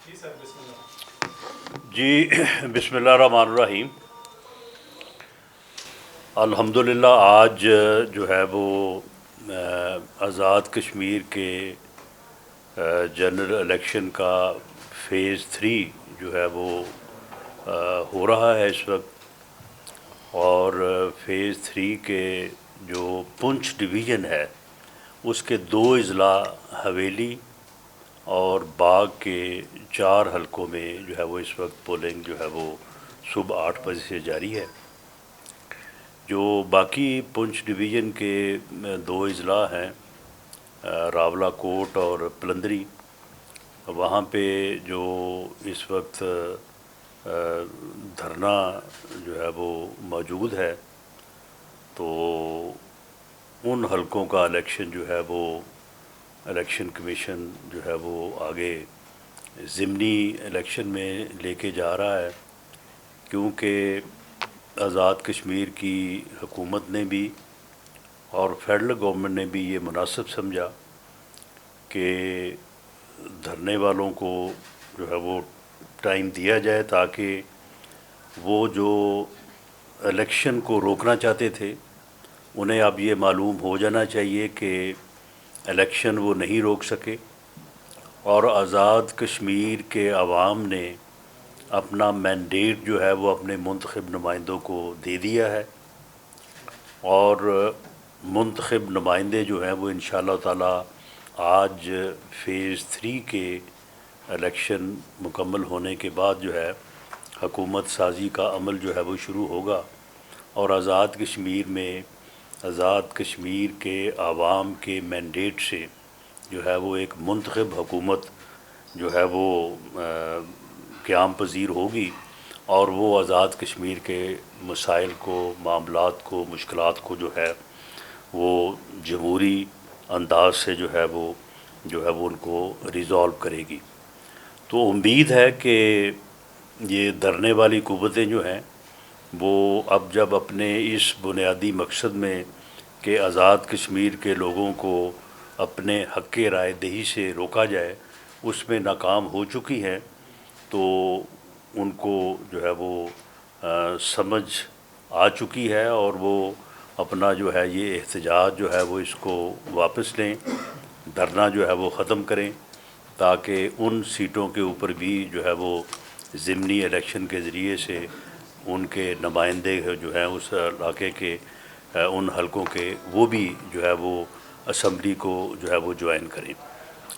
جی بسم اللہ الرحمن الرحیم۔ الحمدللہ آج جو ہے وہ آزاد کشمیر کے جنرل الیکشن کا فیز 3 جو ہے وہ ہو رہا ہے اس وقت، اور فیز 3 کے جو پنچ ڈویژن ہے اس کے 2 اضلاع حویلی اور باغ کے 4 حلقوں میں جو ہے وہ اس وقت پولنگ جو ہے وہ صبح 8 بجے سے جاری ہے۔ جو باقی پنچ ڈویژن کے 2 اضلاع ہیں راولہ کوٹ اور پلندری، وہاں پہ جو اس وقت دھرنا جو ہے وہ موجود ہے، تو ان حلقوں کا الیکشن جو ہے وہ الیکشن کمیشن جو ہے وہ آگے ضمنی الیکشن میں لے کے جا رہا ہے، کیونکہ آزاد کشمیر کی حکومت نے بھی اور فیڈرل گورنمنٹ نے بھی یہ مناسب سمجھا کہ دھرنے والوں کو جو ہے وہ ٹائم دیا جائے تاکہ وہ جو الیکشن کو روکنا چاہتے تھے انہیں اب یہ معلوم ہو جانا چاہیے کہ الیکشن وہ نہیں روک سکے، اور آزاد کشمیر کے عوام نے اپنا مینڈیٹ جو ہے وہ اپنے منتخب نمائندوں کو دے دیا ہے، اور منتخب نمائندے جو ہیں وہ انشاءاللہ تعالی آج فیز 3 کے الیکشن مکمل ہونے کے بعد جو ہے حکومت سازی کا عمل جو ہے وہ شروع ہوگا، اور آزاد کشمیر میں آزاد کشمیر کے عوام کے مینڈیٹ سے جو ہے وہ ایک منتخب حکومت جو ہے وہ قیام پذیر ہوگی، اور وہ آزاد کشمیر کے مسائل کو، معاملات کو، مشکلات کو جو ہے وہ جمہوری انداز سے جو ہے وہ ان کو ریزالو کرے گی۔ تو امید ہے کہ یہ دھرنے والی قوتیں جو ہیں وہ اب جب اپنے اس بنیادی مقصد میں کہ آزاد کشمیر کے لوگوں کو اپنے حق رائے دہی سے روکا جائے اس میں ناکام ہو چکی ہیں، تو ان کو جو ہے وہ سمجھ آ چکی ہے، اور وہ اپنا جو ہے یہ احتجاج جو ہے وہ اس کو واپس لیں، دھرنا جو ہے وہ ختم کریں، تاکہ ان سیٹوں کے اوپر بھی جو ہے وہ ضمنی الیکشن کے ذریعے سے ان کے نمائندے جو ہیں اس علاقے کے ان حلقوں کے وہ بھی جو ہے وہ اسمبلی کو جو ہے وہ جوائن کریں،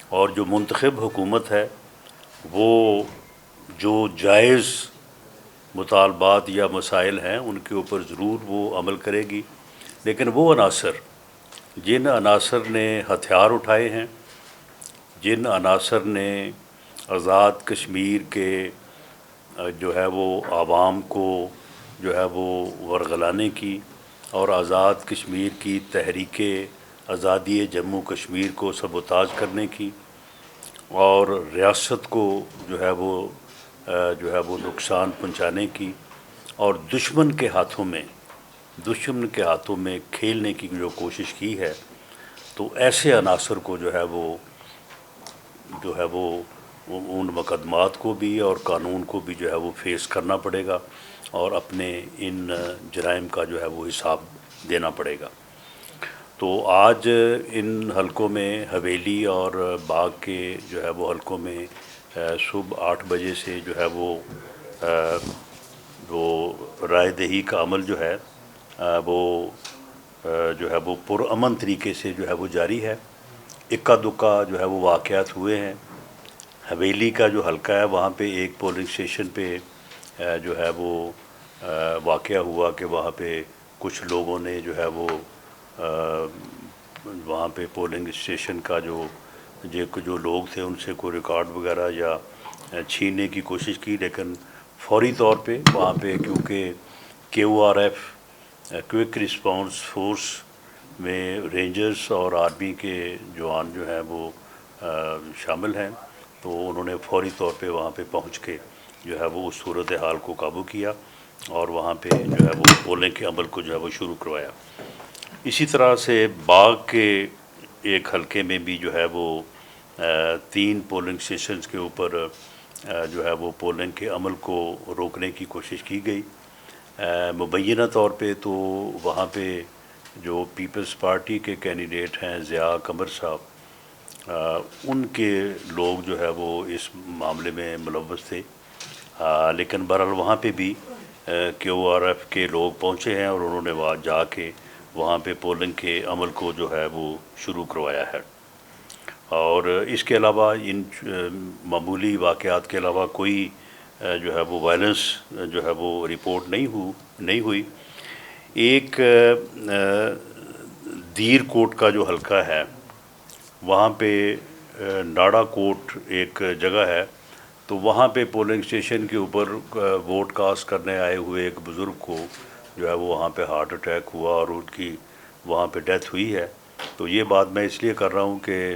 اور جو منتخب حکومت ہے وہ جو جائز مطالبات یا مسائل ہیں ان کے اوپر ضرور وہ عمل کرے گی، لیکن وہ عناصر جن عناصر نے ہتھیار اٹھائے ہیں، جن عناصر نے آزاد کشمیر کے جو ہے وہ عوام کو جو ہے وہ ورغلانے کی اور آزاد کشمیر کی تحریک آزادی جموں کشمیر کو سبوتاژ کرنے کی اور ریاست کو جو ہے وہ نقصان پہنچانے کی اور دشمن کے ہاتھوں میں کھیلنے کی جو کوشش کی ہے، تو ایسے عناصر کو جو ہے وہ ان مقدمات کو بھی اور قانون کو بھی جو ہے وہ فیس کرنا پڑے گا، اور اپنے ان جرائم کا جو ہے وہ حساب دینا پڑے گا۔ تو آج ان حلقوں میں حویلی اور باغ کے جو ہے وہ حلقوں میں صبح 8 بجے سے جو ہے وہ رائے دہی کا عمل جو ہے وہ پرامن طریقے سے جو ہے وہ جاری ہے۔ اکا دکا جو ہے وہ واقعات ہوئے ہیں۔ حویلی کا جو حلقہ ہے وہاں پہ ایک پولنگ اسٹیشن پہ جو ہے وہ واقعہ ہوا کہ وہاں پہ کچھ لوگوں نے جو ہے وہ وہاں پہ پولنگ اسٹیشن کا جو لوگ تھے ان سے کوئی ریکارڈ وغیرہ یا چھیننے کی کوشش کی، لیکن فوری طور پہ وہاں پہ کیونکہ QRF کوئک رسپانس فورس میں رینجرز اور آرمی کے جوان جو ہیں وہ شامل ہیں، تو انہوں نے فوری طور پہ وہاں پہ پہنچ کے جو ہے وہ اس صورتحال کو قابو کیا اور وہاں پہ جو ہے وہ پولنگ کے عمل کو جو ہے وہ شروع کروایا۔ اسی طرح سے باغ کے ایک حلقے میں بھی جو ہے وہ 3 پولنگ اسٹیشنز کے اوپر جو ہے وہ پولنگ کے عمل کو روکنے کی کوشش کی گئی۔ مبینہ طور پہ تو وہاں پہ جو پیپلز پارٹی کے کینڈیڈیٹ ہیں ضیاء قمر صاحب، ان کے لوگ جو ہے وہ اس معاملے میں ملوث تھے، لیکن بہرحال وہاں پہ بھی کیو آر ایف کے لوگ پہنچے ہیں اور انہوں نے وہاں جا کے وہاں پہ پولنگ کے عمل کو جو ہے وہ شروع کروایا ہے۔ اور اس کے علاوہ ان معمولی واقعات کے علاوہ کوئی جو ہے وہ وائلنس جو ہے وہ رپورٹ نہیں ہوئی۔ ایک دیر کوٹ کا جو حلقہ ہے وہاں پہ ناڑا کوٹ ایک جگہ ہے، تو وہاں پہ پولنگ اسٹیشن کے اوپر ووٹ کاسٹ کرنے آئے ہوئے ایک بزرگ کو جو ہے وہ وہاں پہ ہارٹ اٹیک ہوا اور ان کی وہاں پہ ڈیتھ ہوئی ہے۔ تو یہ بات میں اس لیے کر رہا ہوں کہ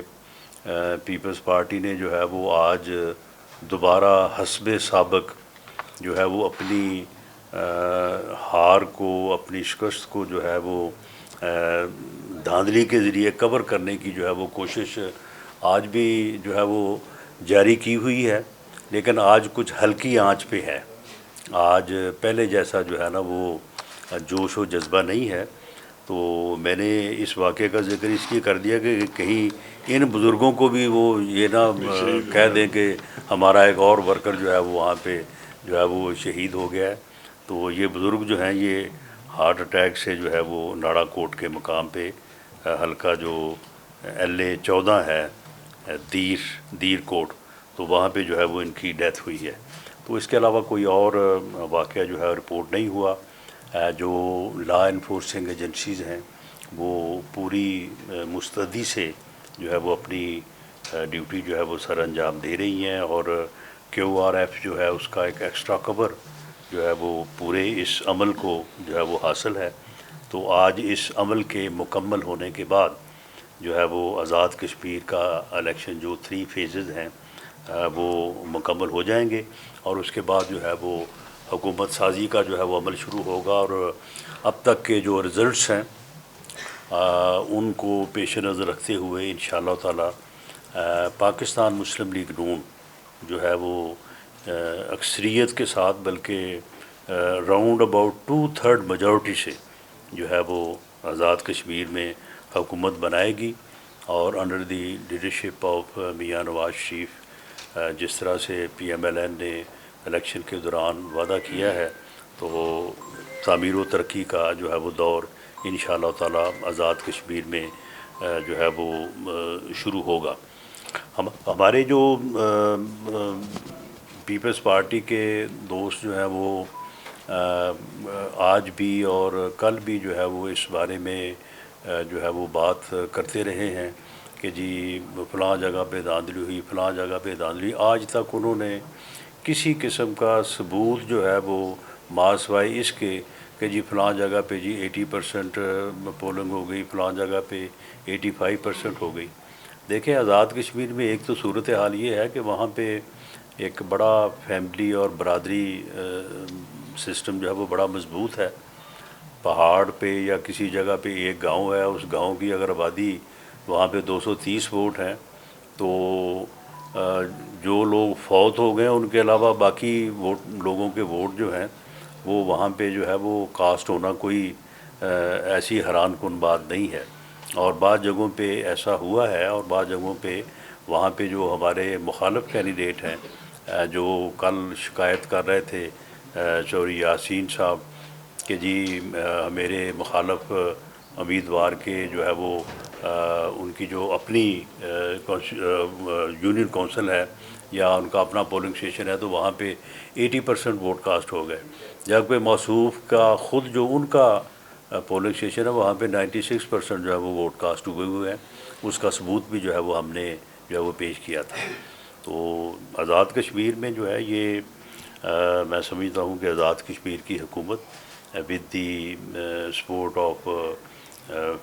پیپلز پارٹی نے جو ہے وہ آج دوبارہ حسب سابق جو ہے وہ اپنی ہار کو، اپنی شکست کو جو ہے وہ دھاندلی کے ذریعے کور کرنے کی جو ہے وہ کوشش آج بھی جو ہے وہ جاری کی ہوئی ہے، لیکن آج کچھ ہلکی آنچ پہ ہے۔ آج پہلے جیسا جو ہے نا وہ جوش و جذبہ نہیں ہے۔ تو میں نے اس واقعے کا ذکر اس لیے کر دیا کہ کہیں ان بزرگوں کو بھی وہ یہ نہ کہہ دیں کہ ہمارا ایک اور ورکر جو ہے وہ وہاں پہ جو ہے وہ شہید ہو گیا ہے۔ تو یہ بزرگ جو ہیں یہ ہارٹ اٹیک سے جو ہے وہ ناڑا کوٹ کے مقام پہ حلقہ جو LA-14 ہے دیر کوٹ، تو وہاں پہ جو ہے وہ ان کی ڈیتھ ہوئی ہے۔ تو اس کے علاوہ کوئی اور واقعہ جو ہے رپورٹ نہیں ہوا۔ جو لا انفورسنگ ایجنسیز ہیں وہ پوری مستعدی سے جو ہے وہ اپنی ڈیوٹی جو ہے وہ سر انجام دے رہی ہیں، اور QRF جو ہے اس کا ایک ایکسٹرا کور جو ہے وہ پورے اس عمل کو جو ہے وہ حاصل ہے۔ تو آج اس عمل کے مکمل ہونے کے بعد جو ہے وہ آزاد کشمیر کا الیکشن جو 3 فیزز ہیں وہ مکمل ہو جائیں گے، اور اس کے بعد جو ہے وہ حکومت سازی کا جو ہے وہ عمل شروع ہوگا۔ اور اب تک کے جو رزلٹس ہیں ان کو پیش نظر رکھتے ہوئے انشاءاللہ تعالی پاکستان مسلم لیگ نون جو ہے وہ اکثریت کے ساتھ، بلکہ راؤنڈ اباؤٹ 2/3 میجورٹی سے جو ہے وہ آزاد کشمیر میں حکومت بنائے گی، اور under the leadership of Mian Nawaz Sharif جس طرح سے PMLN نے الیکشن کے دوران وعدہ کیا ہے، تو تعمیر و ترقی کا جو ہے وہ دور انشاءاللہ تعالی آزاد کشمیر میں جو ہے وہ شروع ہوگا۔ ہمارے جو پیپلز پارٹی کے دوست جو ہیں وہ آج بھی اور کل بھی جو ہے وہ اس بارے میں جو ہے وہ بات کرتے رہے ہیں کہ جی فلاں جگہ پہ دھاندلی ہوئی، فلاں جگہ پہ دھاندلی۔ آج تک انہوں نے کسی قسم کا ثبوت جو ہے وہ ماسوائے اس کے کہ جی فلاں جگہ پہ جی 80% پولنگ ہو گئی، فلاں جگہ پہ 85% ہو گئی۔ دیکھیں آزاد کشمیر میں ایک تو صورتحال یہ ہے کہ وہاں پہ ایک بڑا فیملی اور برادری سسٹم جو ہے وہ بڑا مضبوط ہے۔ پہاڑ پہ یا کسی جگہ پہ ایک گاؤں ہے، اس گاؤں کی اگر آبادی وہاں پہ 230 ووٹ ہیں، تو جو لوگ فوت ہو گئے ان کے علاوہ باقی لوگوں کے ووٹ جو ہیں وہ وہاں پہ جو ہے وہ کاسٹ ہونا کوئی ایسی حیران کن بات نہیں ہے۔ اور بعض جگہوں پہ ایسا ہوا ہے، اور بعض جگہوں پہ وہاں پہ جو ہمارے مخالف کینڈیڈیٹ ہیں جو کل شکایت کر رہے تھے چوہدری یاسین صاحب کہ جی میرے مخالف امیدوار کے جو ہے وہ ان کی جو اپنی یونین کونسل ہے یا ان کا اپنا پولنگ اسٹیشن ہے، تو وہاں پہ 80% ووٹ کاسٹ ہو گئے، جبکہ موصوف کا خود جو ان کا پولنگ اسٹیشن ہے وہاں پہ 96% جو ہے وہ ووٹ کاسٹ ہوئے ہیں۔ اس کا ثبوت بھی جو ہے وہ ہم نے جو ہے وہ پیش کیا تھا۔ تو آزاد کشمیر میں جو ہے یہ میں سمجھتا ہوں کہ آزاد کشمیر کی حکومت with the support of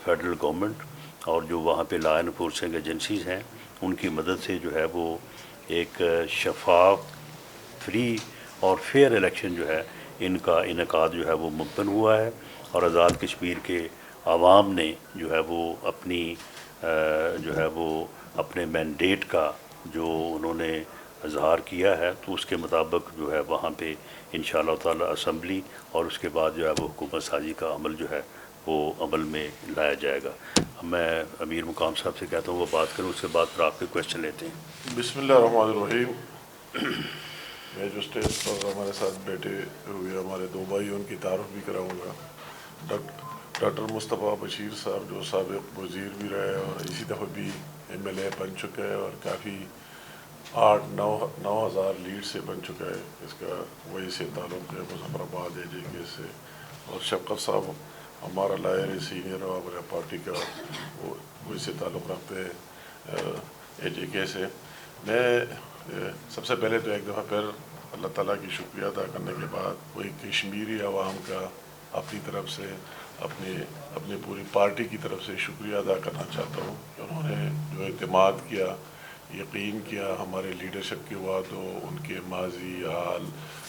federal government اور جو وہاں پہ لا انفورسنگ ایجنسیز ہیں ان کی مدد سے جو ہے وہ ایک شفاف، فری اور فیئر الیکشن جو ہے ان کا انعقاد جو ہے وہ ممکن ہوا ہے، اور آزاد کشمیر کے عوام نے جو ہے وہ اپنی جو ہے وہ اپنے مینڈیٹ کا جو انہوں نے اظہار کیا ہے، تو اس کے مطابق جو ہے وہاں پہ انشاءاللہ تعالی اسمبلی اور اس کے بعد جو ہے وہ حکومت سازی کا عمل جو ہے وہ عمل میں لایا جائے گا۔ اب میں امیر مقام صاحب سے کہتا ہوں وہ بات کروں، اس کے بعد پھر آپ کے کویشچن لیتے ہیں۔ بسم اللہ الرحمن الرحیم۔ میں جو اسٹیج پر ہمارے ساتھ بیٹھے ہوئے ہمارے دو بھائی ان کی تعارف بھی کراؤں گا۔ ڈاکٹر مصطفیٰ بشیر صاحب جو سابق وزیر بھی رہے اور اسی دفعہ بھی ایم ایل اے بن چکے ہیں اور کافی 8-9 ہزار لیڈ سے بن چکا ہے، اس کا وہی سے تعلق ہے مظفر آباد اے جے کے سے۔ اور شفقت صاحب ہمارا لائر سینئر اور ہمارے پارٹی کا وہ وہی سے تعلق رکھتے ہیں اے جے کے سے۔ میں سب سے پہلے تو ایک دفعہ پھر اللہ تعالیٰ کی شکریہ ادا کرنے کے بعد وہی کشمیری عوام کا اپنی طرف سے اپنی پوری پارٹی کی طرف سے شکریہ ادا کرنا چاہتا ہوں کہ انہوں نے جو اعتماد کیا، یقین کیا ہمارے لیڈرشپ کے وعدوں، ان کے ماضی حال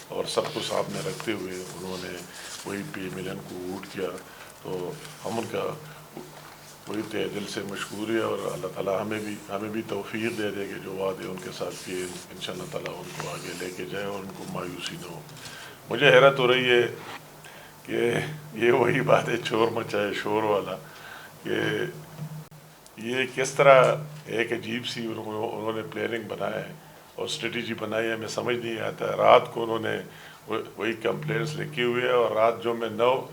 اور سب کو سامنے رکھتے ہوئے انہوں نے وہی پی ایم ایل این کو ووٹ کیا، تو ہم ان کا وہی تہ دل سے مشکور ہے اور اللہ تعالیٰ ہمیں بھی توفیق دے دے کہ جو وعدے ان کے ساتھ کیے ان شاء اللہ تعالیٰ ان کو آگے لے کے جائے اور ان کو مایوسی نہ ہو۔ مجھے حیرت ہو رہی ہے کہ یہ وہی بات ہے چور مچائے شور والا، کہ یہ کس طرح ایک عجیب سی انہوں نے پلاننگ بنایا ہے اور اسٹریٹجی بنائی ہے، ہمیں سمجھ نہیں آتا ہے۔ رات کو انہوں نے وہی کمپلینٹس لکھی ہوئی ہے اور رات جو میں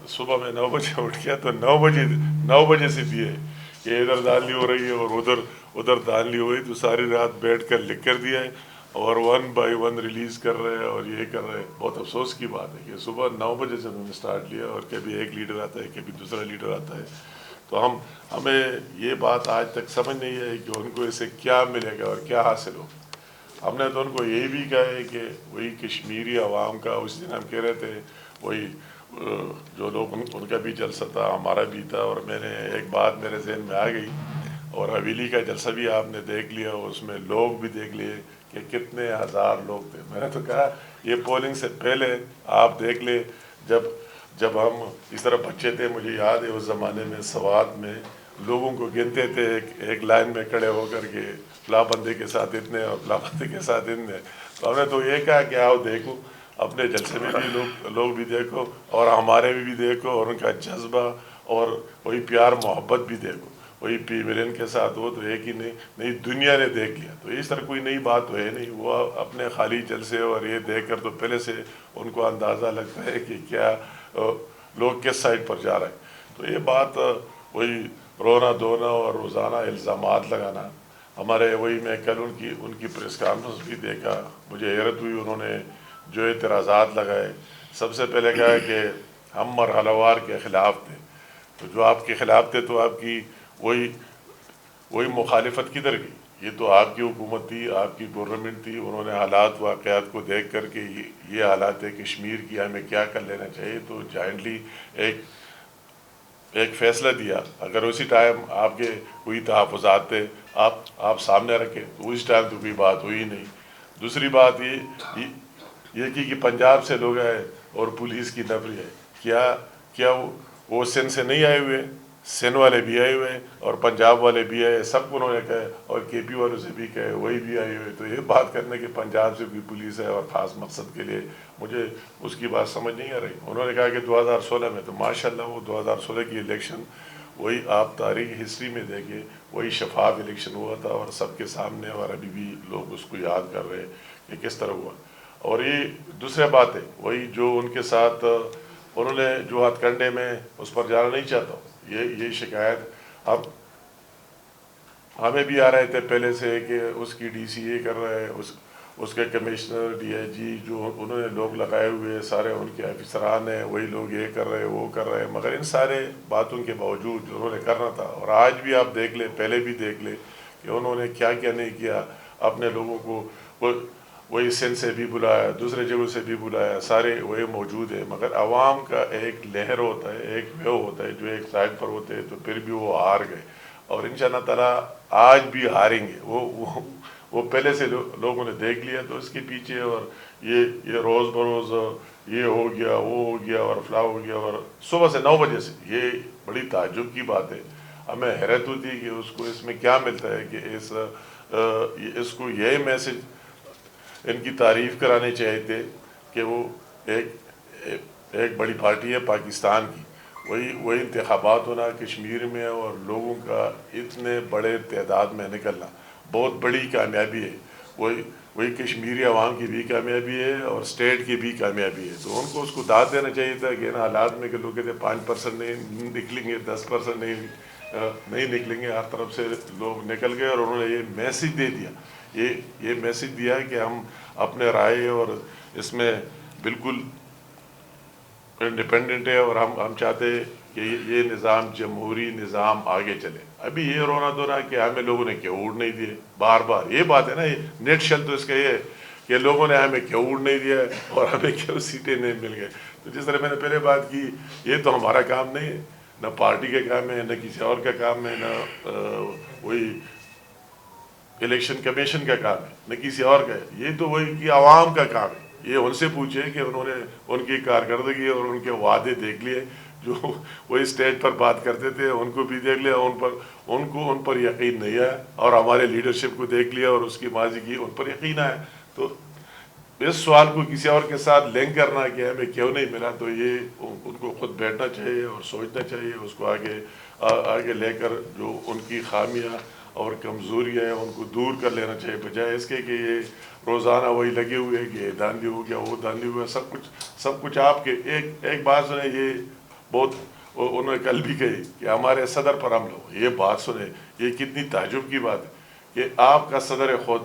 صبح میں 9 بجے اٹھ گیا تو 9 بجے سے دیے کہ ادھر دھاندلی ہو رہی ہے اور ادھر دھاندلی ہو رہی، تو ساری رات بیٹھ کر لکھ کر دیا ہے اور 1 بائی 1 ریلیز کر رہے ہیں اور یہ کر رہے ہیں۔ بہت افسوس کی بات ہے کہ صبح 9 بجے سے انہوں نے سٹارٹ لیا اور کبھی ایک لیڈر آتا ہے کبھی دوسرا لیڈر آتا ہے، تو ہمیں یہ بات آج تک سمجھ نہیں آئی کہ ان کو اس سے کیا ملے گا اور کیا حاصل ہو۔ ہم نے تو ان کو یہی بھی کہا ہے کہ وہی کشمیری عوام کا، اس دن ہم کہہ رہے تھے وہی جو لوگ ان کا بھی جلسہ تھا ہمارا بھی تھا، اور میں نے ایک بات میرے ذہن میں آ گئی اور حویلی کا جلسہ بھی آپ نے دیکھ لیا اور اس میں لوگ بھی دیکھ لیے کہ کتنے ہزار لوگ تھے۔ میں نے تو کہا یہ پولنگ سے پہلے آپ دیکھ لے، جب ہم اس طرح بچے تھے، مجھے یاد ہے اس زمانے میں سوات میں لوگوں کو گنتے تھے ایک لائن میں کھڑے ہو کر کے، فلاں بندے کے ساتھ اتنے اور فلاں بندے کے ساتھ اتنے، تو ہم نے تو یہ کہا کہ آؤ دیکھو اپنے جلسے میں بھی لوگ بھی دیکھو اور ہمارے میں بھی دیکھو اور ان کا جذبہ اور وہی پیار محبت بھی دیکھو۔ وہی پی ایم ایل این کے ساتھ وہ تو ایک ہی نئی دنیا نے دیکھ لیا، تو اس طرح کوئی نئی بات تو ہے نہیں۔ وہ اپنے خالی جلسے اور یہ دیکھ کر تو پہلے سے ان کو اندازہ لگتا ہے کہ کیا لوگ کس سائڈ پر جا رہے ہیں۔ تو یہ بات وہی رونا دھونا اور روزانہ الزامات لگانا، ہمارے وہی میں کل ان کی پریس کانفرنس بھی دیکھا، مجھے حیرت ہوئی انہوں نے جو اعتراضات لگائے۔ سب سے پہلے کہا کہ ہم مرحلہ وار کے خلاف تھے، تو جو آپ کے خلاف تھے تو آپ کی وہی مخالفت کدھر گئی؟ یہ تو آپ کی حکومت تھی، آپ کی گورنمنٹ تھی، انہوں نے حالات واقعات کو دیکھ کر کے یہ حالات ہے کشمیر کی، ہمیں کیا کر لینا چاہیے، تو جائنٹلی ایک فیصلہ دیا۔ اگر اسی ٹائم آپ کے کوئی تحفظات تھے آپ سامنے رکھیں، تو اس ٹائم تو کوئی بات ہوئی نہیں۔ دوسری بات یہ کہ پنجاب سے لوگ آئے اور پولیس کی نفری ہے، کیا وہ سندھ سے نہیں آئے ہوئے؟ سندھ والے بھی آئے ہوئے اور پنجاب والے بھی آئے، سب کو انہوں نے کہا اور کے پی والوں سے بھی کہے، وہی بھی آئے ہوئے۔ تو یہ بات کرنے کہ پنجاب سے بھی پولیس ہے اور خاص مقصد کے لیے، مجھے اس کی بات سمجھ نہیں آ رہی۔ انہوں نے کہا کہ 2016 میں، تو ماشاءاللہ وہ 2016 کی الیکشن وہی آپ تاریخ ہسٹری میں دیکھیں، وہی شفاف الیکشن ہوا تھا اور سب کے سامنے، اور ابھی بھی لوگ اس کو یاد کر رہے کہ کس طرح ہوا۔ اور یہ دوسرا بات ہے وہی جو ان کے ساتھ انہوں نے جو ہتھ کنڈے میں، اس پر جانا نہیں چاہتا ہوں، یہ شکایت اب ہمیں بھی آ رہے تھے پہلے سے کہ اس کی ڈی سی یہ کر رہے ہیں، اس کے کمشنر ڈی آئی جی جو انہوں نے لوگ لگائے ہوئے سارے ان کے افسران ہیں، وہی لوگ یہ کر رہے وہ کر رہے ہیں، مگر ان سارے باتوں کے باوجود جو انہوں نے کرنا تھا، اور آج بھی آپ دیکھ لیں، پہلے بھی دیکھ لیں کہ انہوں نے کیا نہیں کیا۔ اپنے لوگوں کو وہی سندھ سے بھی بلایا، دوسرے جگہوں سے بھی بلایا، سارے وہی موجود ہیں، مگر عوام کا ایک لہر ہوتا ہے، ایک ویو ہوتا ہے جو ایک سائڈ پر ہوتے ہیں، تو پھر بھی وہ ہار گئے اور انشاءاللہ تعالیٰ آج بھی ہاریں گے۔ وہ پہلے سے لوگوں نے دیکھ لیا، تو اس کے پیچھے اور یہ روز بروز یہ ہو گیا وہ ہو گیا اور فلاں ہو گیا، اور صبح سے 9 بجے سے، یہ بڑی تعجب کی بات ہے۔ ہمیں حیرت ہوتی ہے کہ اس میں کیا ملتا ہے کہ اس کو یہ میسج ان کی تعریف کرانے چاہیے تھے کہ وہ ایک بڑی پارٹی ہے پاکستان کی، وہی انتخابات ہونا کشمیر میں اور لوگوں کا اتنے بڑے تعداد میں نکلنا بہت بڑی کامیابی ہے، وہی کشمیری عوام کی بھی کامیابی ہے اور اسٹیٹ کی بھی کامیابی ہے۔ تو ان کو اس کو داد دینا چاہیے تھا کہ ان حالات میں کہ لوگ کہتے 5% نہیں نکلیں گے، 10% نہیں نکلیں گے، ہر طرف سے لوگ نکل گئے اور انہوں نے یہ میسیج دے دیا، یہ میسیج دیا کہ ہم اپنے رائے اور اس میں بالکل انڈیپینڈنٹ ہے اور ہم چاہتے ہیں کہ یہ نظام جمہوری نظام آگے چلے۔ ابھی یہ رونا دھونا کہ ہمیں لوگوں نے کیوں ووٹ نہیں دیے، بار بار یہ بات ہے نا، یہ نیٹ شل تو اس کا یہ ہے کہ لوگوں نے ہمیں کیوں ووٹ نہیں دیا اور ہمیں کیوں سیٹیں نہیں مل گئے۔ تو جس طرح میں نے پہلے بات کی، یہ تو ہمارا کام نہیں ہے، نہ پارٹی کا کام ہے، نہ کسی اور کا کام ہے، نہ وہی الیکشن کمیشن کا کام ہے، نہ کسی اور کا ہے، یہ تو وہی کی عوام کا کام ہے۔ یہ ان سے پوچھے کہ انہوں نے ان کی کارکردگی اور ان کے وعدے دیکھ لیے، جو وہی اسٹیج پر بات کرتے تھے ان کو بھی دیکھ لیا، ان پر یقین نہیں آیا، اور ہمارے لیڈرشپ کو دیکھ لیا اور اس کی ماضی کی ان پر یقین آیا۔ تو اس سوال کو کسی اور کے ساتھ لنک کرنا کہ ہمیں کیوں نہیں ملا، تو یہ ان کو خود بیٹھنا چاہیے اور سوچنا چاہیے، اس کو آگے لے کر جو ان کی خامیاں اور کمزوریاں ہیں ان کو دور کر لینا چاہیے، بجائے اس کے کہ یہ روزانہ وہی لگے ہوئے کہ یہ دھاندلی ہو گیا، وہ دھاندلی ہوا، سب کچھ آپ کے ایک بات سنیں، یہ بہت انہوں نے کل بھی کہی کہ ہمارے صدر پر حملہ ہو، یہ بات سنیں، یہ کتنی تعجب کی بات ہے کہ آپ کا صدر خود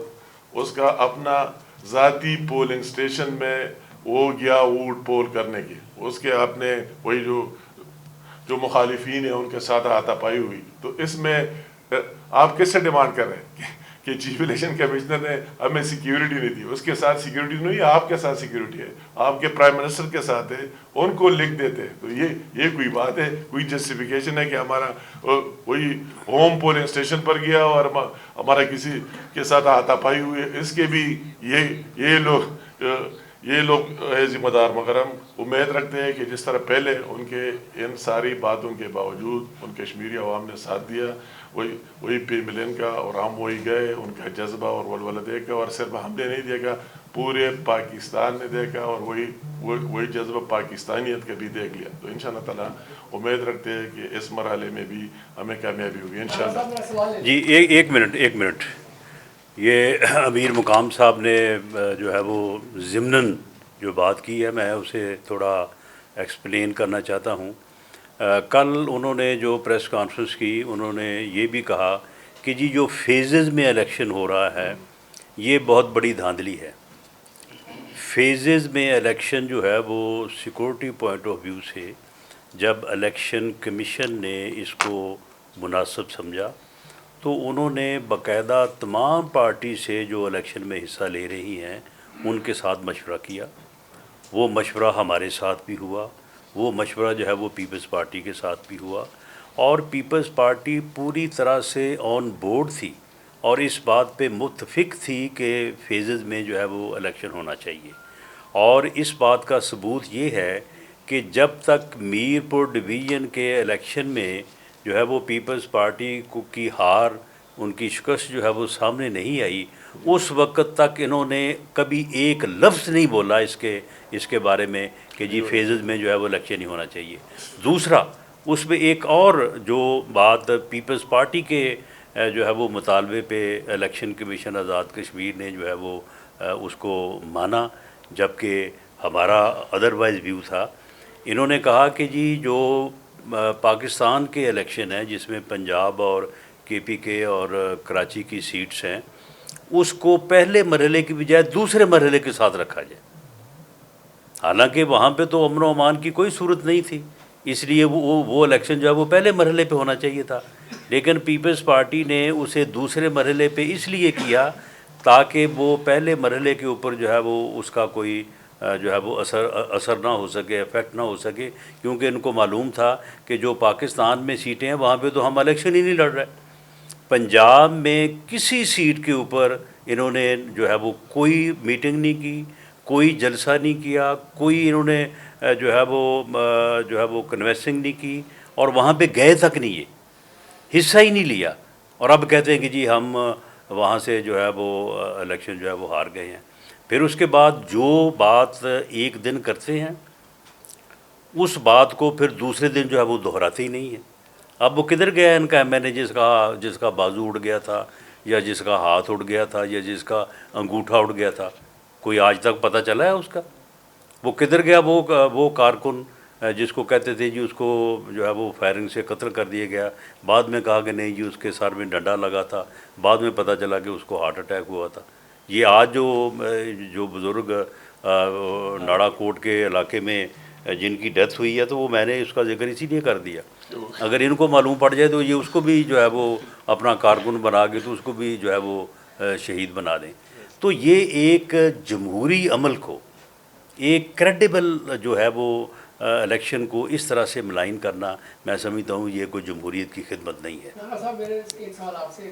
اس کا اپنا ذاتی پولنگ سٹیشن میں وہ گیا ووٹ پول کرنے کی، اس کے اپنے وہی جو مخالفین ہیں ان کے ساتھ ہاتھا پائی ہوئی، تو اس میں آپ کس سے ڈیمانڈ کر رہے ہیں کہ چیف الیکشن کمشنر نے ہمیں سیکیورٹی نہیں دی؟ اس کے ساتھ سیکیورٹی نہیں ہے، آپ کے ساتھ سیکیورٹی ہے، آپ کے پرائم منسٹر کے ساتھ ہے، ان کو لکھ دیتے ہیں۔ تو یہ کوئی بات ہے، کوئی جسٹیفیکیشن ہے کہ ہمارا وہی ہوم پولنگ سٹیشن پر گیا اور ہمارا کسی کے ساتھ ہاتھا پائی ہوئی ہے؟ اس کے بھی یہ لوگ ہے ذمہ دار، مگر ہم امید رکھتے ہیں کہ جس طرح پہلے ان کے ان ساری باتوں کے باوجود ان کشمیری عوام نے ساتھ دیا، وہی پی ملین کا، اور ہم وہی گئے، ان کا جذبہ اور ولولہ دیکھا، اور صرف ہم نے نہیں دیکھا، پورے پاکستان نے دیکھا، اور وہی جذبہ پاکستانیت کا بھی دیکھ لیا۔ تو انشاءاللہ تعالیٰ امید رکھتے ہیں کہ اس مرحلے میں بھی ہمیں کامیابی ہوگی انشاءاللہ۔ جی ایک منٹ، یہ امیر مقام صاحب نے جو ہے وہ ضمناً جو بات کی ہے، میں اسے تھوڑا ایکسپلین کرنا چاہتا ہوں۔ کل انہوں نے جو پریس کانفرنس کی، انہوں نے یہ بھی کہا کہ جی جو فیزز میں الیکشن ہو رہا ہے یہ بہت بڑی دھاندلی ہے۔ فیزز میں الیکشن جو ہے وہ سیکورٹی پوائنٹ آف ویو سے جب الیکشن کمیشن نے اس کو مناسب سمجھا تو انہوں نے باقاعدہ تمام پارٹی سے جو الیکشن میں حصہ لے رہی ہیں ان کے ساتھ مشورہ کیا۔ وہ مشورہ ہمارے ساتھ بھی ہوا، وہ مشورہ جو ہے وہ پیپلز پارٹی کے ساتھ بھی ہوا، اور پیپلز پارٹی پوری طرح سے آن بورڈ تھی اور اس بات پہ متفق تھی کہ فیزز میں جو ہے وہ الیکشن ہونا چاہیے۔ اور اس بات کا ثبوت یہ ہے کہ جب تک میر پور ڈویژن کے الیکشن میں جو ہے وہ پیپلز پارٹی کی ہار، ان کی شکست جو ہے وہ سامنے نہیں آئی، اس وقت تک انہوں نے کبھی ایک لفظ نہیں بولا اس کے بارے میں کہ جی فیزز میں جو ہے وہ الیکشن نہیں ہونا چاہیے۔ دوسرا، اس میں ایک اور جو بات پیپلز پارٹی کے جو ہے وہ مطالبے پہ الیکشن کمیشن آزاد کشمیر نے جو ہے وہ اس کو مانا، جبکہ ہمارا ادروائز ویو تھا۔ انہوں نے کہا کہ جی جو پاکستان کے الیکشن ہیں جس میں پنجاب اور کے پی کے اور کراچی کی سیٹس ہیں، اس کو پہلے مرحلے کی بجائے دوسرے مرحلے کے ساتھ رکھا جائے۔ حالانکہ وہاں پہ تو امن و امان کی کوئی صورت نہیں تھی، اس لیے وہ الیکشن جو ہے وہ پہلے مرحلے پہ ہونا چاہیے تھا، لیکن پیپلز پارٹی نے اسے دوسرے مرحلے پہ اس لیے کیا تاکہ وہ پہلے مرحلے کے اوپر جو ہے وہ اس کا کوئی جو ہے وہ اثر نہ ہو سکے، افیکٹ نہ ہو سکے، کیونکہ ان کو معلوم تھا کہ جو پاکستان میں سیٹیں ہیں وہاں پہ تو ہم الیکشن ہی نہیں لڑ رہے۔ پنجاب میں کسی سیٹ کے اوپر انہوں نے جو ہے وہ کوئی میٹنگ نہیں کی، کوئی جلسہ نہیں کیا، کوئی انہوں نے جو ہے وہ کنوینسنگ نہیں کی، اور وہاں پہ گئے تک نہیں، یہ حصہ ہی نہیں لیا، اور اب کہتے ہیں کہ جی ہم وہاں سے جو ہے وہ الیکشن جو ہے وہ ہار گئے ہیں۔ پھر اس کے بعد جو بات ایک دن کرتے ہیں اس بات کو پھر دوسرے دن جو ہے وہ دہراتے ہی نہیں ہیں. اب وہ کدھر گیا ان کا ایم این اے جس کا بازو اڑ گیا تھا یا جس کا ہاتھ اڑ گیا تھا یا جس کا انگوٹھا اڑ گیا تھا؟ کوئی آج تک پتہ چلا ہے اس کا؟ وہ کدھر گیا وہ کارکن جس کو کہتے تھے جی اس کو جو ہے وہ فائرنگ سے قتل کر دیا گیا، بعد میں کہا کہ نہیں جی اس کے سر میں ڈنڈا لگا تھا، بعد میں پتہ چلا کہ اس کو ہارٹ اٹیک ہوا تھا. یہ آج جو بزرگ ناڑا کوٹ کے علاقے میں جن کی ڈیتھ ہوئی ہے تو وہ میں نے اس کا ذکر اسی لیے کر دیا. اگر ان کو معلوم پڑ جائے تو یہ اس کو بھی جو ہے وہ اپنا کارکن بنا کے تو اس کو بھی جو ہے وہ شہید بنا دیں. تو یہ ایک جمہوری عمل کو، ایک کریڈیبل جو ہے وہ الیکشن کو اس طرح سے ملائن کرنا، میں سمجھتا ہوں یہ کوئی جمہوریت کی خدمت نہیں ہے. مولانا صاحب میرے ایک سوال آپ سے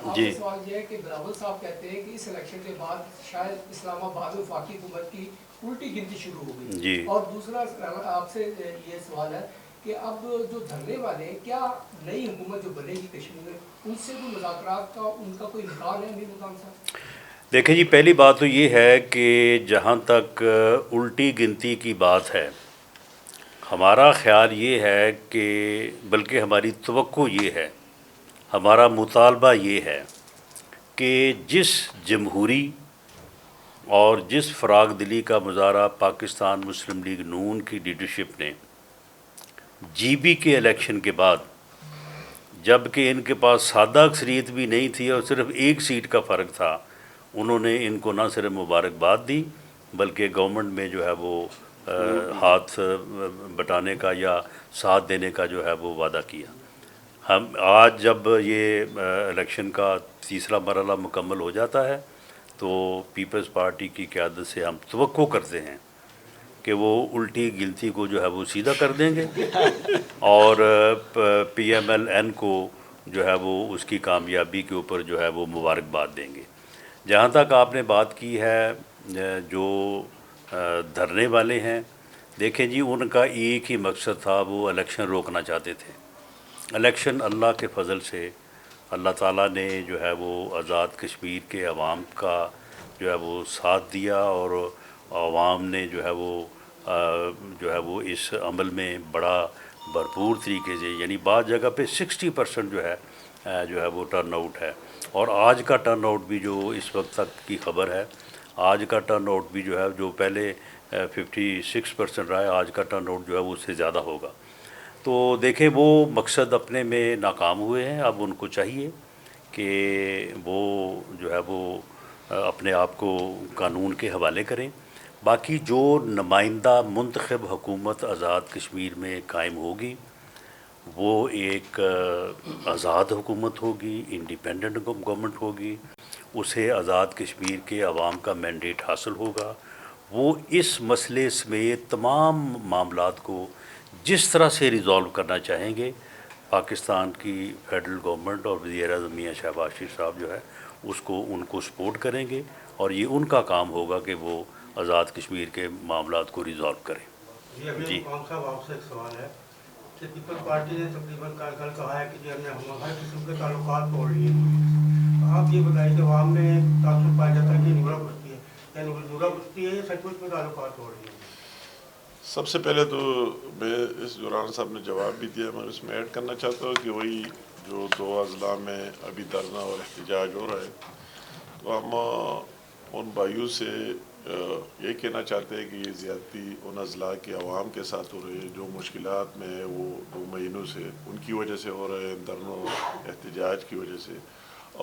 آپ جی کا سوال یہ ہے کہ بلاول صاحب کہتے ہیں کہ اس الیکشن کے بعد شاید اسلام آباد میں وفاقی حکومت کی الٹی گنتی شروع ہو گئی. جی اور دوسرا آپ سے یہ سوال ہے کہ اب جو دھرنے والے ہیں کیا نئی حکومت جو بنے گی کشمیر میں ان سے کوئی مذاکرات کا ان کا کوئی امکان ہے؟ میر مقام صاحب دیکھیں جی، پہلی بات تو یہ ہے کہ جہاں تک الٹی گنتی کی بات ہے، ہمارا خیال یہ ہے کہ بلکہ ہماری توقع یہ ہے، ہمارا مطالبہ یہ ہے کہ جس جمہوری اور جس فراغ دلی کا مظاہرہ پاکستان مسلم لیگ نون کی لیڈرشپ نے جی بی کے الیکشن کے بعد، جب کہ ان کے پاس سادہ اکثریت بھی نہیں تھی اور صرف ایک سیٹ کا فرق تھا، انہوں نے ان کو نہ صرف مبارکباد دی بلکہ گورنمنٹ میں جو ہے وہ ہاتھ بٹانے کا یا ساتھ دینے کا جو ہے وہ وعدہ کیا. ہم آج جب یہ الیکشن کا تیسرا مرحلہ مکمل ہو جاتا ہے تو پیپلز پارٹی کی قیادت سے ہم توقع کرتے ہیں کہ وہ الٹی گنتی کو جو ہے وہ سیدھا کر دیں گے اور پی ایم ایل این کو جو ہے وہ اس کی کامیابی کے اوپر جو ہے وہ مبارکباد دیں گے. جہاں تک آپ نے بات کی ہے جو دھرنے والے ہیں، دیکھیں جی ان کا ایک ہی مقصد تھا، وہ الیکشن روکنا چاہتے تھے. الیکشن اللہ کے فضل سے اللہ تعالیٰ نے جو ہے وہ آزاد کشمیر کے عوام کا جو ہے وہ ساتھ دیا اور عوام نے جو ہے وہ اس عمل میں بڑا بھرپور طریقے سے، یعنی بعض جگہ پہ 60% جو ہے وہ ٹرن آؤٹ ہے. اور آج کا ٹرن آؤٹ بھی جو اس وقت تک کی خبر ہے، آج کا ٹرن آؤٹ بھی جو ہے جو پہلے 56% رہا ہے، آج کا ٹرن آؤٹ جو ہے وہ اس سے زیادہ ہوگا. تو دیکھیں وہ مقصد اپنے میں ناکام ہوئے ہیں. اب ان کو چاہیے کہ وہ جو ہے وہ اپنے آپ کو قانون کے حوالے کریں. باقی جو نمائندہ منتخب حکومت آزاد کشمیر میں قائم ہوگی وہ ایک آزاد حکومت ہوگی، انڈیپینڈنٹ گورنمنٹ ہوگی، اسے آزاد کشمیر کے عوام کا مینڈیٹ حاصل ہوگا. وہ اس مسئلے سمیت تمام معاملات کو جس طرح سے ریزالو کرنا چاہیں گے، پاکستان کی فیڈرل گورنمنٹ اور وزیر اعظم میاں شہباز شریف صاحب جو ہے ان کو سپورٹ کریں گے اور یہ ان کا کام ہوگا کہ وہ آزاد کشمیر کے معاملات کو ریزالو کریں. جی مقام صاحب آپ سے ایک سوال ہے کہ پیپل پارٹی نے تقریباً کل کہا ہے کہ جی ہم نے ہر قسم کے تعلقات توڑ لیے. آپ یہ بتائیں کہ عوام میں تعصب پایا جاتا ہے کہ نورا بستی ہے، یا نورا بستی ہے یا سچ مچ میں تعلقات توڑ لیے؟ سب سے پہلے تو میں اس دوران صاحب نے جواب بھی دیا، میں اس میں ایڈ کرنا چاہتا ہوں کہ وہی جو 2 اضلاع میں ابھی دھرنا اور احتجاج ہو رہا ہے، تو ہم ان بھائیوں سے یہ کہنا چاہتے ہیں کہ یہ زیادتی ان اضلاع کے عوام کے ساتھ ہو رہی ہے جو مشکلات میں ہے، وہ 2 مہینوں سے ان کی وجہ سے ہو رہے ہیں، دھرنوں احتجاج کی وجہ سے،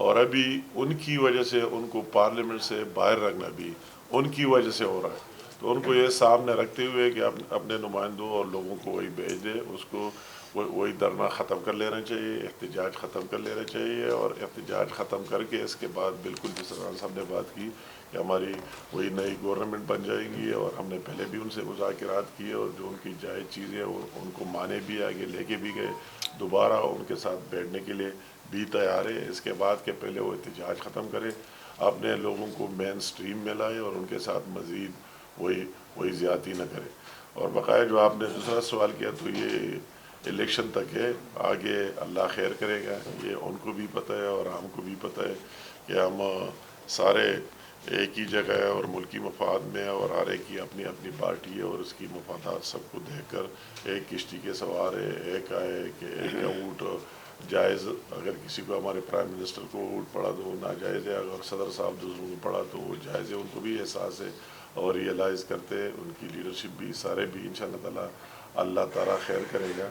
اور ابھی ان کی وجہ سے ان کو پارلیمنٹ سے باہر رکھنا بھی ان کی وجہ سے ہو رہا ہے. تو ان کو یہ سامنے رکھتے ہوئے کہ اپنے نمائندوں اور لوگوں کو وہی بھیج دے، اس کو وہی دھرنا ختم کر لینا چاہیے، احتجاج ختم کر لینا چاہیے، اور احتجاج ختم کر کے اس کے بعد بالکل جس طرح صاحب نے بات کی کہ ہماری وہی نئی گورنمنٹ بن جائے گی، اور ہم نے پہلے بھی ان سے مذاکرات کیے اور جو ان کی جائز چیزیں وہ ان کو مانے بھی، آگے لے کے بھی گئے، دوبارہ ان کے ساتھ بیٹھنے کے لیے بھی تیار ہے. اس کے بعد کہ پہلے وہ احتجاج ختم کرے، اپنے لوگوں کو مین سٹریم میں لائے اور ان کے ساتھ مزید وہی زیادتی نہ کرے. اور بقایا جو آپ نے دوسرا سوال کیا تو یہ الیکشن تک ہے، آگے اللہ خیر کرے گا، یہ ان کو بھی پتہ ہے اور ہم کو بھی پتہ ہے کہ ہم سارے ایک ہی جگہ ہے اور ملکی مفاد میں ہے، اور ہر ایک کی اپنی اپنی پارٹی ہے اور اس کی مفادات سب کو دیکھ کر ایک کشتی کے سوار ہے، ایک آئے کہ ایک کا اونٹ جائز، اگر کسی کو ہمارے پرائم منسٹر کو اونٹ پڑا تو وہ ناجائز ہے، اگر صدر صاحب دوسروں کو پڑا تو وہ جائز ہے، ان کو بھی احساس ہے اور ریئلائز کرتے ہیں، ان کی لیڈرشپ بھی سارے بھی انشاءاللہ تعالیٰ اللہ تعالیٰ خیر کرے گا۔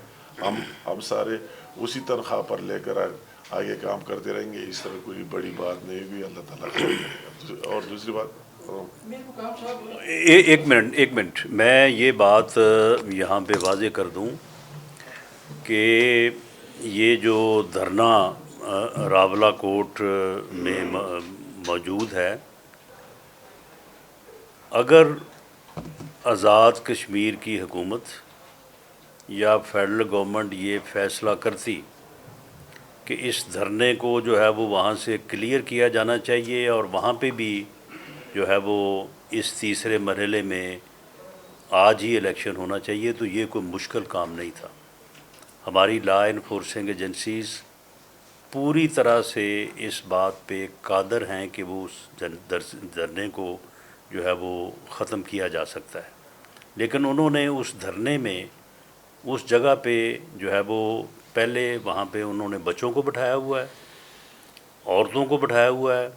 ہم سارے اسی تنخواہ پر لے کر آگے کام کرتے رہیں گے، اس طرح کوئی بڑی بات نہیں ہوئی، اللہ تعالیٰ خیر کرے گا۔ اور دوسری بات، میر مقام صاحب ایک منٹ میں یہ بات یہاں پہ واضح کر دوں کہ یہ جو دھرنا راولا کوٹ میں موجود ہے، اگر آزاد کشمیر کی حکومت یا فیڈرل گورنمنٹ یہ فیصلہ کرتی کہ اس دھرنے کو جو ہے وہ وہاں سے کلیئر کیا جانا چاہیے اور وہاں پہ بھی جو ہے وہ اس تیسرے مرحلے میں آج ہی الیکشن ہونا چاہیے، تو یہ کوئی مشکل کام نہیں تھا۔ ہماری لا انفورسنگ ایجنسیز پوری طرح سے اس بات پہ قادر ہیں کہ وہ اس دھرنے کو جو ہے وہ ختم کیا جا سکتا ہے، لیکن انہوں نے اس دھرنے میں اس جگہ پہ جو ہے وہ پہلے وہاں پہ انہوں نے بچوں کو بٹھایا ہوا ہے، عورتوں کو بٹھایا ہوا ہے،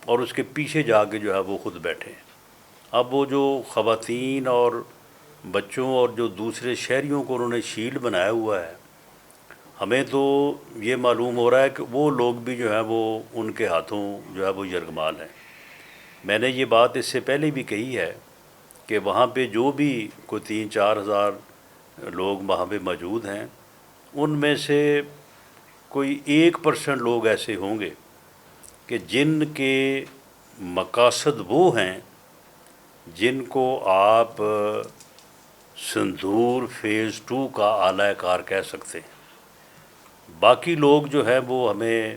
اور اس کے پیچھے جا کے جو ہے وہ خود بیٹھے ہیں۔ اب وہ جو خواتین اور بچوں اور جو دوسرے شہریوں کو انہوں نے شیلڈ بنایا ہوا ہے، ہمیں تو یہ معلوم ہو رہا ہے کہ وہ لوگ بھی جو ہے وہ ان کے ہاتھوں جو ہے وہ یرغمال ہیں۔ میں نے یہ بات اس سے پہلے بھی کہی ہے کہ وہاں پہ جو بھی کوئی 3-4 ہزار لوگ وہاں پہ موجود ہیں، ان میں سے کوئی 1% لوگ ایسے ہوں گے کہ جن کے مقاصد وہ ہیں جن کو آپ سندور فیز 2 کا اعلی کار کہہ سکتے ہیں۔ باقی لوگ جو ہیں وہ ہمیں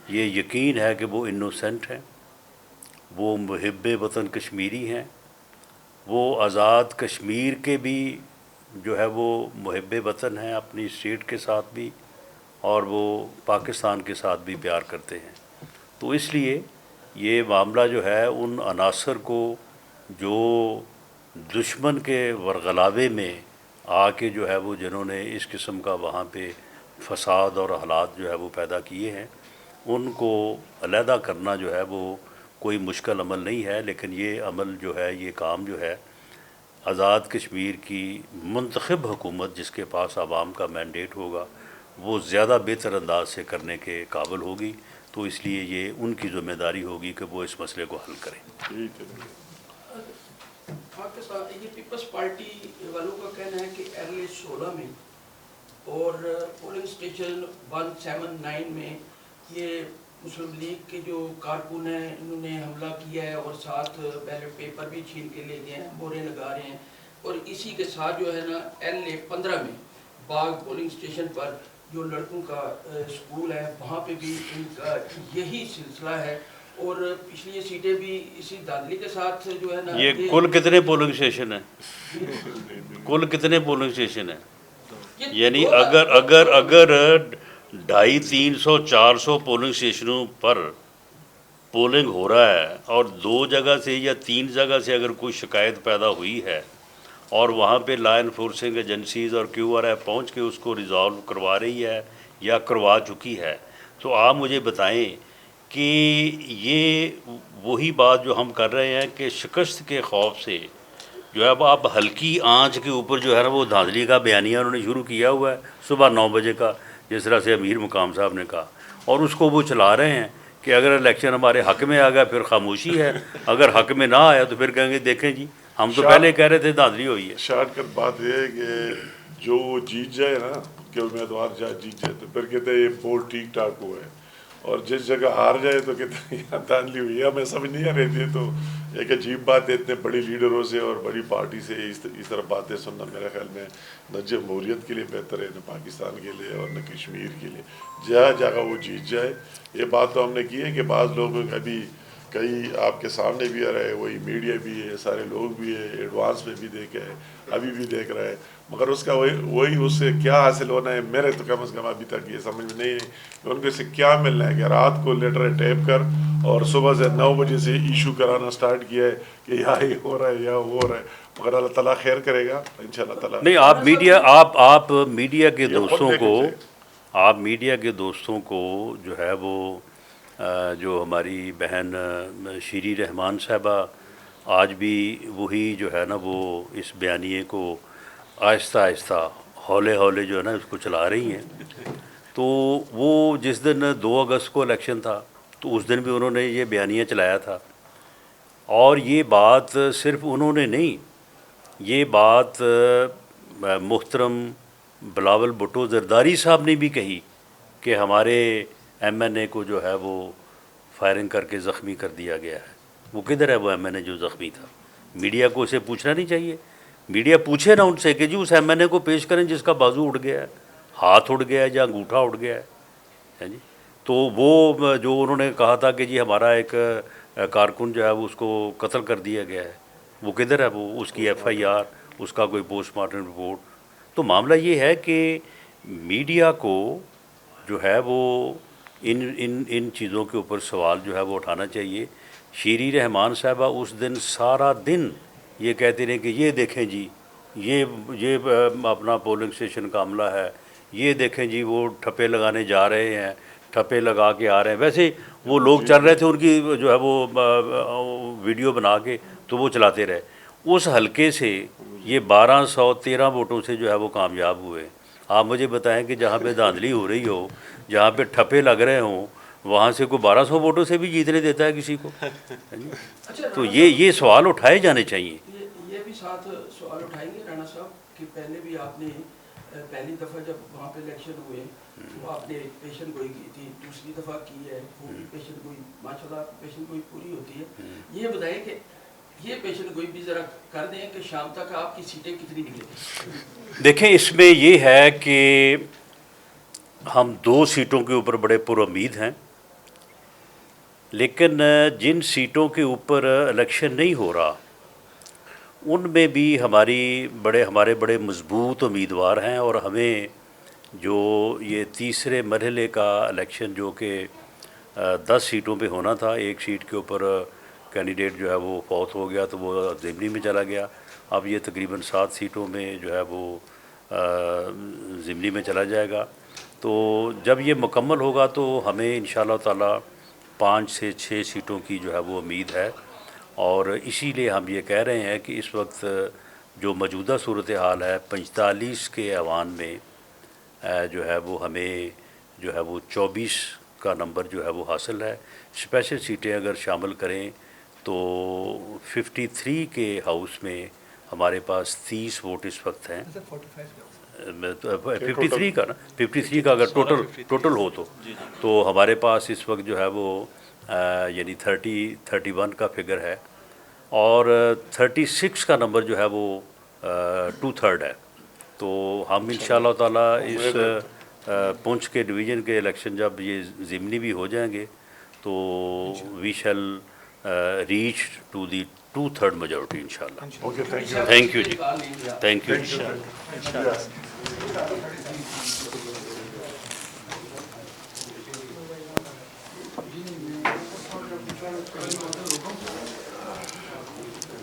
یہ یقین ہے کہ وہ انوسینٹ ہیں، وہ محب وطن کشمیری ہیں، وہ آزاد کشمیر کے بھی جو ہے وہ محب وطن ہیں اپنی اسٹیٹ کے ساتھ بھی، اور وہ پاکستان کے ساتھ بھی پیار کرتے ہیں۔ تو اس لیے یہ معاملہ جو ہے ان عناصر کو جو دشمن کے ورغلاوے میں آ کے جو ہے وہ جنہوں نے اس قسم کا وہاں پہ فساد اور حالات جو ہے وہ پیدا کیے ہیں، ان کو علیحدہ کرنا جو ہے وہ کوئی مشکل عمل نہیں ہے، لیکن یہ عمل جو ہے، یہ کام جو ہے، آزاد کشمیر کی منتخب حکومت جس کے پاس عوام کا مینڈیٹ ہوگا وہ زیادہ بہتر انداز سے کرنے کے قابل ہوگی، تو اس لیے یہ ان کی ذمہ داری ہوگی کہ وہ اس مسئلے کو حل کریں۔ ٹھیک ہے۔ آپ کے ساتھ یہ پیپلز پارٹی والوں کا کہنا ہے کہ اگلے 16 میں اور پولنگ اسٹیشن 179 میں یہ مسلم لیگ کے جو کارکن ہیں انہوں نے حملہ کیا ہے اور ساتھ بیلٹ پیپر بھی چھین کے لے گئے ہیں، مورے لگا رہے ہیں، اور اسی کے ساتھ جو ہے نا LA 15 میں باغ پولنگ اسٹیشن پر جو لڑکوں کا اسکول ہے وہاں پہ بھی ان کا یہی سلسلہ ہے، اور پچھلی سیٹیں بھی اسی دھاندلی کے ساتھ جو ہے نا یہ کل کتنے پولنگ اسٹیشن ہیں؟ کل کتنے پولنگ اسٹیشن ہیں؟ یعنی اگر 250-300-400 پولنگ اسٹیشنوں پر پولنگ ہو رہا ہے اور 2 جگہ سے یا 3 جگہ سے اگر کوئی شکایت پیدا ہوئی ہے اور وہاں پہ لا انفورسنگ ایجنسیز اور QRA پہنچ کے اس کو ریزالو کروا رہی ہے یا کروا چکی ہے، تو آپ مجھے بتائیں کہ یہ وہی بات جو ہم کر رہے ہیں کہ شکست کے خوف سے جو ہے وہ اب ہلکی آنچ کے اوپر جو ہے نا وہ دھاندلی کا بیانیہ انہوں نے شروع کیا ہوا ہے صبح 9 بجے کا، جس طرح سے امیر مقام صاحب نے کہا، اور اس کو وہ چلا رہے ہیں کہ اگر الیکشن ہمارے حق میں آ گیا پھر خاموشی ہے، اگر حق میں نہ آیا تو پھر کہیں گے دیکھیں جی ہم تو پہلے کہہ رہے تھے دھاندلی ہوئی ہے۔ شارٹ کٹ بات یہ ہے کہ جو جیت جائے نا کہ امیدوار جیت جائے تو پھر کہتے ہیں یہ پول ٹھیک ٹھاک ہوا ہے، اور جس جگہ ہار جائے تو کہتے ہیں دھاندلی ہوئی ہے۔ ہمیں سمجھ نہیں آ رہی تھی، تو ایک عجیب بات ہے اتنے بڑی لیڈروں سے اور بڑی پارٹی سے اس طرح باتیں سننا میرے خیال میں نہ جمہوریت کے لیے بہتر ہے، نہ پاکستان کے لیے اور نہ کشمیر کے لیے۔ جہاں جگہ وہ جیت جائے، یہ بات تو ہم نے کی ہے کہ بعض لوگ ابھی کئی آپ کے سامنے بھی آ رہے ہیں، وہی میڈیا بھی ہے، سارے لوگ بھی ہے، ایڈوانس میں بھی دیکھے ہیں، ابھی بھی دیکھ رہے ہیں، مگر اس کا وہی اس سے کیا حاصل ہونا ہے میرے تو کم از کم ابھی تک یہ سمجھ میں نہیں ہے کہ ان کے سے کیا ملنا ہے کہ رات کو لیٹر ٹیپ کر اور صبح سے 9 بجے سے ایشو کرانا سٹارٹ کیا ہے کہ یا یہ ہو رہا ہے یا وہ ہو رہا ہے، مگر اللہ تعالیٰ خیر کرے گا انشاءاللہ تعالیٰ۔ نہیں، آپ میڈیا کے یہ خود دوستوں دیکھیں کو، چاہیے۔ آپ میڈیا کے دوستوں کو جو ہے وہ جو ہماری بہن شیری رحمان صاحبہ آج بھی وہی جو ہے نا وہ اس بیانیے کو آہستہ آہستہ ہولے ہولے جو ہے نا اس کو چلا رہی ہیں، تو وہ جس دن 2 اگست کو الیکشن تھا تو اس دن بھی انہوں نے یہ بیانیہ چلایا تھا، اور یہ بات صرف انہوں نے نہیں، یہ بات محترم بلاول بھٹو زرداری صاحب نے بھی کہی کہ ہمارے ایم این اے کو جو ہے وہ فائرنگ کر کے زخمی کر دیا گیا ہے۔ وہ کدھر ہے وہ ایم این اے جو زخمی تھا؟ میڈیا کو اسے پوچھنا نہیں چاہیے؟ میڈیا پوچھے نا ان سے کہ جی اس ایم این اے کو پیش کریں جس کا بازو اڑ گیا ہے، ہاتھ اڑ گیا ہے یا انگوٹھا اڑ گیا ہے جی۔ تو وہ جو انہوں نے کہا تھا کہ جی ہمارا ایک کارکن جو ہے وہ اس کو قتل کر دیا گیا ہے، وہ کدھر ہے؟ وہ اس کی ایف آئی آر، اس کا کوئی پوسٹ مارٹم رپورٹ؟ تو معاملہ یہ ہے کہ میڈیا کو جو ہے وہ ان چیزوں کے اوپر سوال جو ہے وہ اٹھانا چاہیے۔ شیری رحمان صاحبہ اس دن سارا دن یہ کہتے رہے کہ یہ دیکھیں جی یہ اپنا پولنگ اسٹیشن کا عملہ ہے، یہ دیکھیں جی وہ ٹھپے لگانے جا رہے ہیں، ٹھپے لگا کے آ رہے ہیں۔ ویسے وہ لوگ چل رہے تھے ان کی جو ہے وہ ویڈیو بنا کے تو وہ چلاتے رہے۔ اس حلقے سے یہ 1213 ووٹوں سے جو ہے وہ کامیاب ہوئے۔ آپ مجھے بتائیں کہ جہاں پہ دھاندلی ہو رہی ہو، جہاں پہ ٹھپے لگ رہے ہوں، وہاں سے کوئی 1200 ووٹوں سے بھی جیتنے دیتا ہے کسی کو؟ تو یہ سوال اٹھائے جانے چاہیے۔ یہ بھی ساتھ سوال اٹھائیں گے رانا صاحب کہ پہلے بھی آپ نے پہلی دفعہ جب وہاں پہ الیکشن ہوئے تو آپ نے پیشن گوئی کی تھی، دوسری دفعہ کی ہے وہ بھی پیشن گوئی، ماشاء اللہ پیشن گوئی پوری ہوتی ہے۔ یہ بتائیں کہ یہ پیشن گوئی بھی ذرا کر دیں کہ شام تک آپ کی سیٹیں کتنی نکلیں؟ دیکھیں اس میں یہ ہے کہ ہم 2 سیٹوں کے اوپر بڑے پر امید ہیں، لیکن جن سیٹوں کے اوپر الیکشن نہیں ہو رہا ان میں بھی ہمارے بڑے مضبوط امیدوار ہیں، اور ہمیں جو یہ تیسرے مرحلے کا الیکشن جو کہ 10 سیٹوں پہ ہونا تھا، 1 سیٹ کے اوپر کینڈیڈیٹ جو ہے وہ فوت ہو گیا تو وہ ضمنی میں چلا گیا، اب یہ تقریباً 7 سیٹوں میں جو ہے وہ ضمنی میں چلا جائے گا۔ تو جب یہ مکمل ہوگا تو ہمیں انشاءاللہ تعالی 5 سے 6 سیٹوں کی جو ہے وہ امید ہے، اور اسی لیے ہم یہ کہہ رہے ہیں کہ اس وقت جو موجودہ صورتحال ہے 45 کے ایوان میں جو ہے وہ ہمیں جو ہے وہ 24 کا نمبر جو ہے وہ حاصل ہے۔ اسپیشل سیٹیں اگر شامل کریں تو 53 کے ہاؤس میں ہمارے پاس 30 ووٹ اس وقت ہیں، 53 کا نا، 53 کا اگر ٹوٹل ہو تو ہمارے پاس اس وقت جو ہے وہ یعنی 31 کا فگر ہے، اور 36 کا نمبر جو ہے وہ 2/3 ہے۔ تو ہم انشاءاللہ تعالیٰ اس پونچھ کے ڈویژن کے الیکشن جب یہ ضمنی بھی ہو جائیں گے تو we shall reach to the 2/3 majority انشاءاللہ۔ Okay, thank you. Thank you جی، تھینک یو جی۔